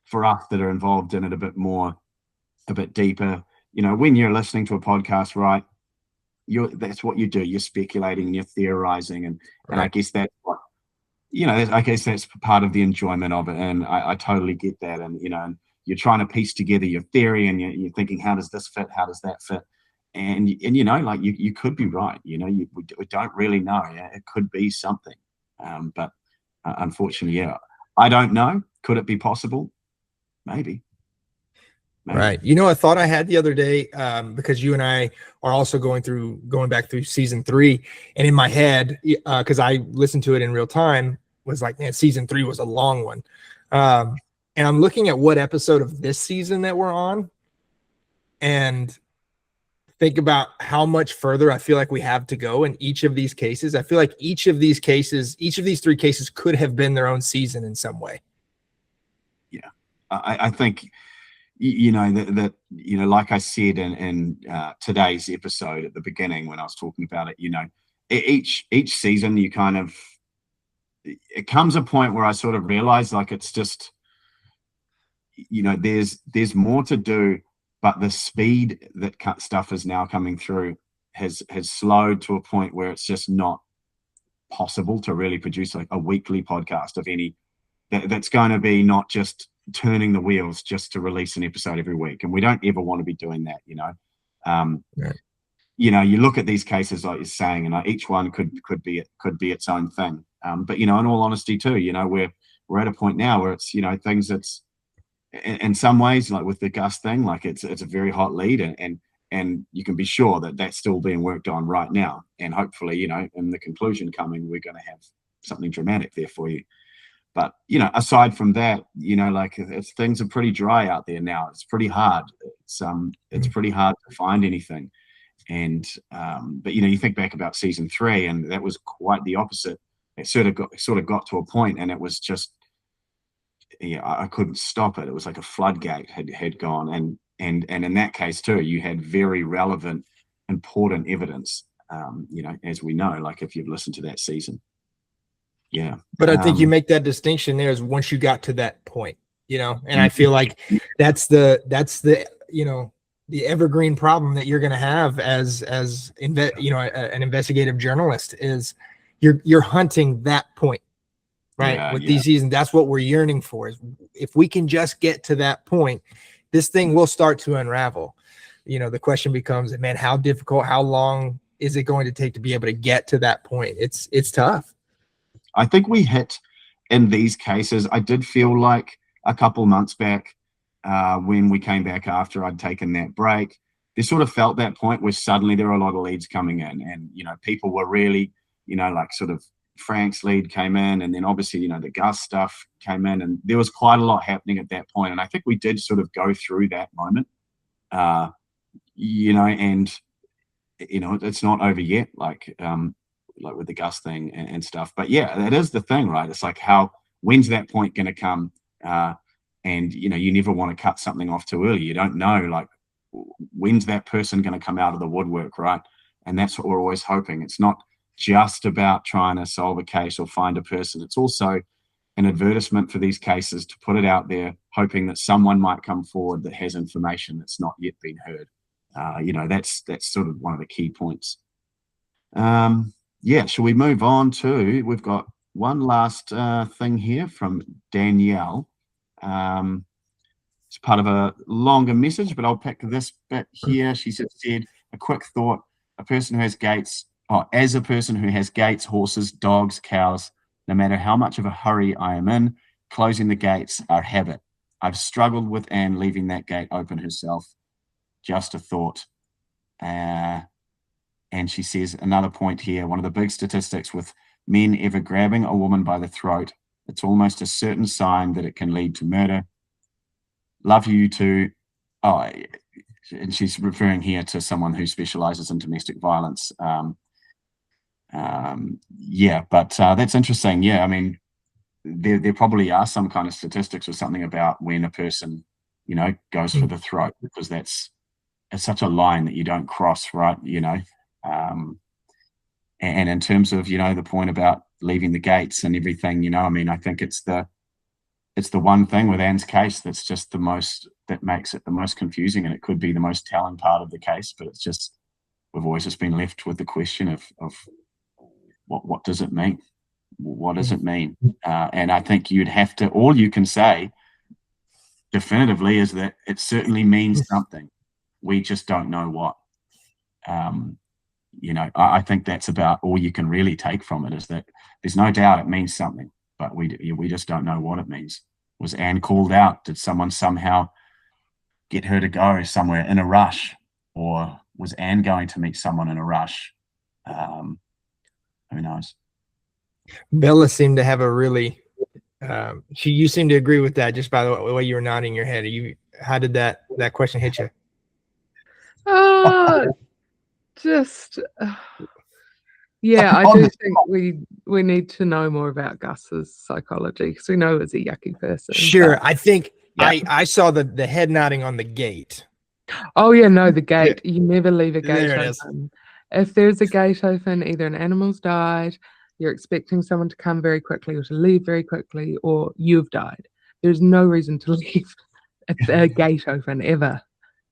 for us that are involved in it a bit deeper, when you're listening to a podcast, right? That's what you do. You're speculating and you're theorizing, and I guess that's what I guess that's part of the enjoyment of it. And I totally get that. And and you're trying to piece together your theory, and you're thinking, how does this fit? How does that fit? And like you could be right. We don't really know. It could be something, but unfortunately, I don't know. Could it be possible? Maybe. Right. A thought I had the other day, because you and I are also going back through season 3, and in my head, because I listened to it in real time, was like, man, season 3 was a long one. And I'm looking at what episode of this season that we're on, and think about how much further I feel like we have to go in each of these cases. I feel like each of these three cases could have been their own season in some way. Yeah, I think, you know, that you know, like I said in today's episode at the beginning when I was talking about it, you know, each season you kind of, it comes a point where I sort of realize, like, it's just, you know, there's more to do, but the speed that stuff is now coming through has slowed to a point where it's just not possible to really produce like a weekly podcast of any that's going to be not just turning the wheels just to release an episode every week. And we don't ever want to be doing that, you know. Right. You know, you look at these cases like you're saying, and each one could be its own thing. But you know, in all honesty too, you know, we're at a point now where it's, you know, things that's in some ways, like with the Gus thing, like it's a very hot lead, and you can be sure that that's still being worked on right now. And hopefully, you know, in the conclusion coming, we're going to have something dramatic there for you. But, you know, aside from that, you know, like things are pretty dry out there now. It's pretty hard. It's pretty hard to find anything. And but you know, you think back about season 3, and that was quite the opposite. It sort of got to a point, and it was just, yeah, I couldn't stop it. It was like a floodgate had gone, and in that case too, you had very relevant, important evidence. You know, as we know, like if you've listened to that season. Yeah. But I think you make that distinction there is once you got to that point, you know, and I feel like that's the, you know, the evergreen problem that you're going to have as you know, an investigative journalist is you're hunting that point, right? Yeah, with these seasons, that's what we're yearning for. Is if we can just get to that point, this thing will start to unravel. You know, the question becomes, man, how difficult, how long is it going to take to be able to get to that point? It's tough. I think we hit in these cases. I did feel like a couple months back when we came back after I'd taken that break, there sort of felt that point where suddenly there were a lot of leads coming in, and, you know, people were really, you know, like sort of Frank's lead came in, and then obviously, you know, the Gus stuff came in, and there was quite a lot happening at that point. And I think we did sort of go through that moment, you know, and, you know, it's not over yet. Like with the Gus thing and stuff. But yeah, that is the thing, right? It's like, when's that point going to come? And, you know, you never want to cut something off too early. You don't know, like, when's that person going to come out of the woodwork, right? And that's what we're always hoping. It's not just about trying to solve a case or find a person. It's also an advertisement for these cases to put it out there, hoping that someone might come forward that has information that's not yet been heard. You know, that's sort of one of the key points. Yeah, shall we move on to, we've got one last thing here from Danielle. It's part of a longer message, but I'll pick this bit here. She said, a quick thought, as a person who has gates, horses, dogs, cows, no matter how much of a hurry I am in, closing the gates are habit. I've struggled with Anne leaving that gate open herself. Just a thought. And she says, another point here, one of the big statistics with men ever grabbing a woman by the throat, it's almost a certain sign that it can lead to murder. Love you to, and she's referring here to someone who specializes in domestic violence. Yeah, but that's interesting. Yeah, I mean, there probably are some kind of statistics or something about when a person, you know, goes for the throat, because it's such a line that you don't cross, right? You know. And in terms of, you know, the point about leaving the gates and everything, you know, I mean, I think it's the one thing with Anne's case that makes it the most confusing, and it could be the most telling part of the case, but it's just, we've always just been left with the question of what does it mean? What does it mean? And I think all you can say definitively is that it certainly means something. We just don't know what. You know, I think that's about all you can really take from it, is that there's no doubt it means something, but we just don't know what it means. Was Anne called out? Did someone somehow get her to go somewhere in a rush? Or was Anne going to meet someone in a rush? Who knows? Bella seemed to have a really, you seem to agree with that just by the way you were nodding your head. How did that question hit you? just yeah, I do think we need to know more about Gus's psychology because we know he's a yucky person. Sure, but- I think Yeah. I saw the head nodding on the gate. Oh yeah, no, the gate. You never leave a gate There it is. open. If there's a gate open, either an animal's died, you're expecting someone to come very quickly or to leave very quickly, or you've died. There's no reason to leave a gate open ever.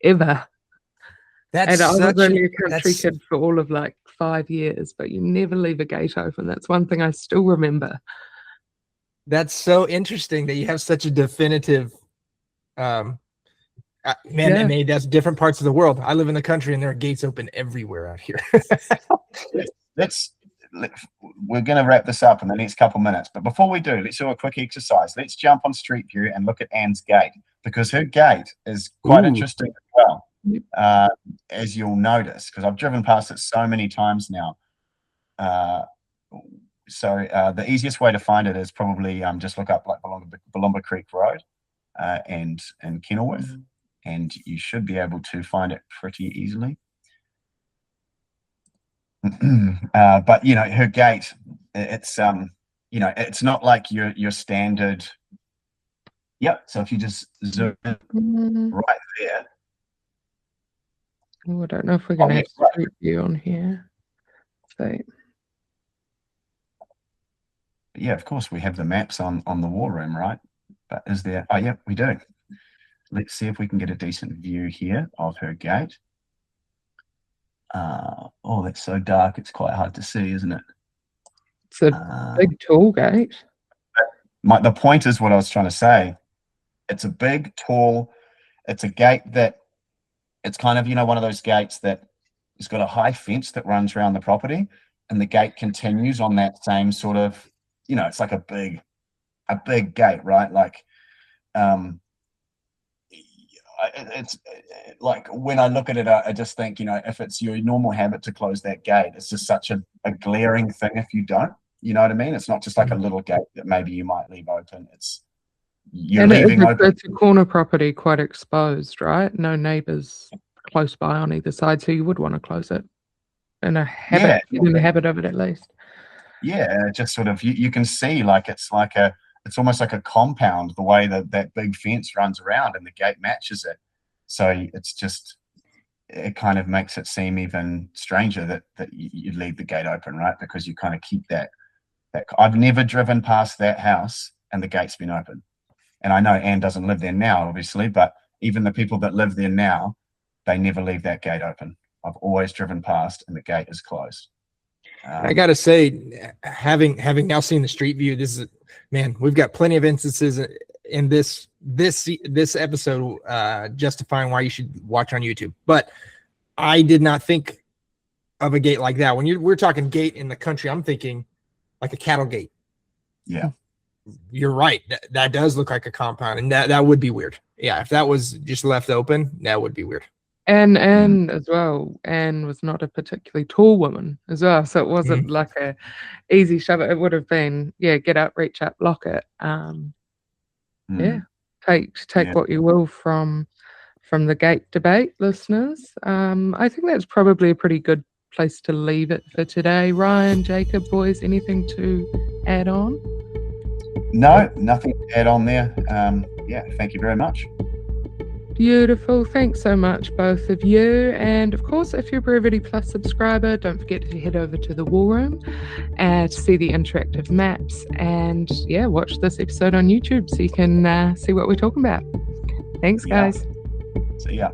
Ever. That's And I was such only a country that's kid for all of like 5 years, but you never leave a gate open. That's one thing I still remember. that's so interesting that you have such a definitive man. Yeah. Maybe that's different parts of the world. I live in the country and there are gates open everywhere out here. We're going to wrap this up in the next couple minutes, but before we do, let's do a quick exercise. Let's jump on Street View and look at Anne's gate, because her gate is quite Ooh. interesting as well, as you'll notice, because I've driven past it so many times now. So the easiest way to find it is probably just look up like Balumba Creek Road and Kenilworth, and you should be able to find it pretty easily. But you know, her gate, it's you know, it's not like your standard. Yep. So if you just zoom in right there. Oh, I don't know if we're gonna have right. Street View on here. So Yeah, of course we have the maps on the war room, right? But is there? Oh yeah, we do. Let's see if we can get a decent view here of her gate. Oh, that's so dark. It's quite hard to see, isn't it? it's a big tall gate. The point is what I was trying to say. It's a big, tall. It's a gate that it's kind of, you know, one of those gates that has got a high fence that runs around the property, and the gate continues on that same sort of, you know, it's like a big gate, right? Like, it's like when I look at it, I just think, you know, if it's your normal habit to close that gate, it's just such a glaring thing if you don't. You know what I mean? It's not just like a little gate that maybe you might leave open. It's you're leaving open. It's a corner property, quite exposed, right? No neighbours close by on either side, so you would want to close it. In the habit of it at least. Yeah, just sort of you can see like it's almost like a compound, the way that big fence runs around and the gate matches it. So it's just, it kind of makes it seem even stranger that you leave the gate open, right? Because you kind of keep that. I've never driven past that house and the gate's been open. And I know Anne doesn't live there now, obviously, but even the people that live there now, they never leave that gate open. I've always driven past and the gate is closed. I gotta say, having now seen the Street View, this is, man, we've got plenty of instances in this episode justifying why you should watch on YouTube. But I did not think of a gate like that. When we're talking gate in the country, I'm thinking like a cattle gate. Yeah, you're right. That does look like a compound, and that would be weird. Yeah, if that was just left open, that would be weird. And as well, Anne was not a particularly tall woman as well, so it wasn't like a easy shove. It would have been, get up, reach up, lock it. Take what you will from the gate debate, listeners. I think that's probably a pretty good place to leave it for today. Ryan, Jacob, boys, anything to add on? No, nothing to add on there. Thank you very much. Beautiful. Thanks so much, both of you. And of course, if you're a Brevity Plus subscriber, don't forget to head over to the War Room to see the interactive maps and watch this episode on YouTube so you can see what we're talking about. Thanks, guys. See ya.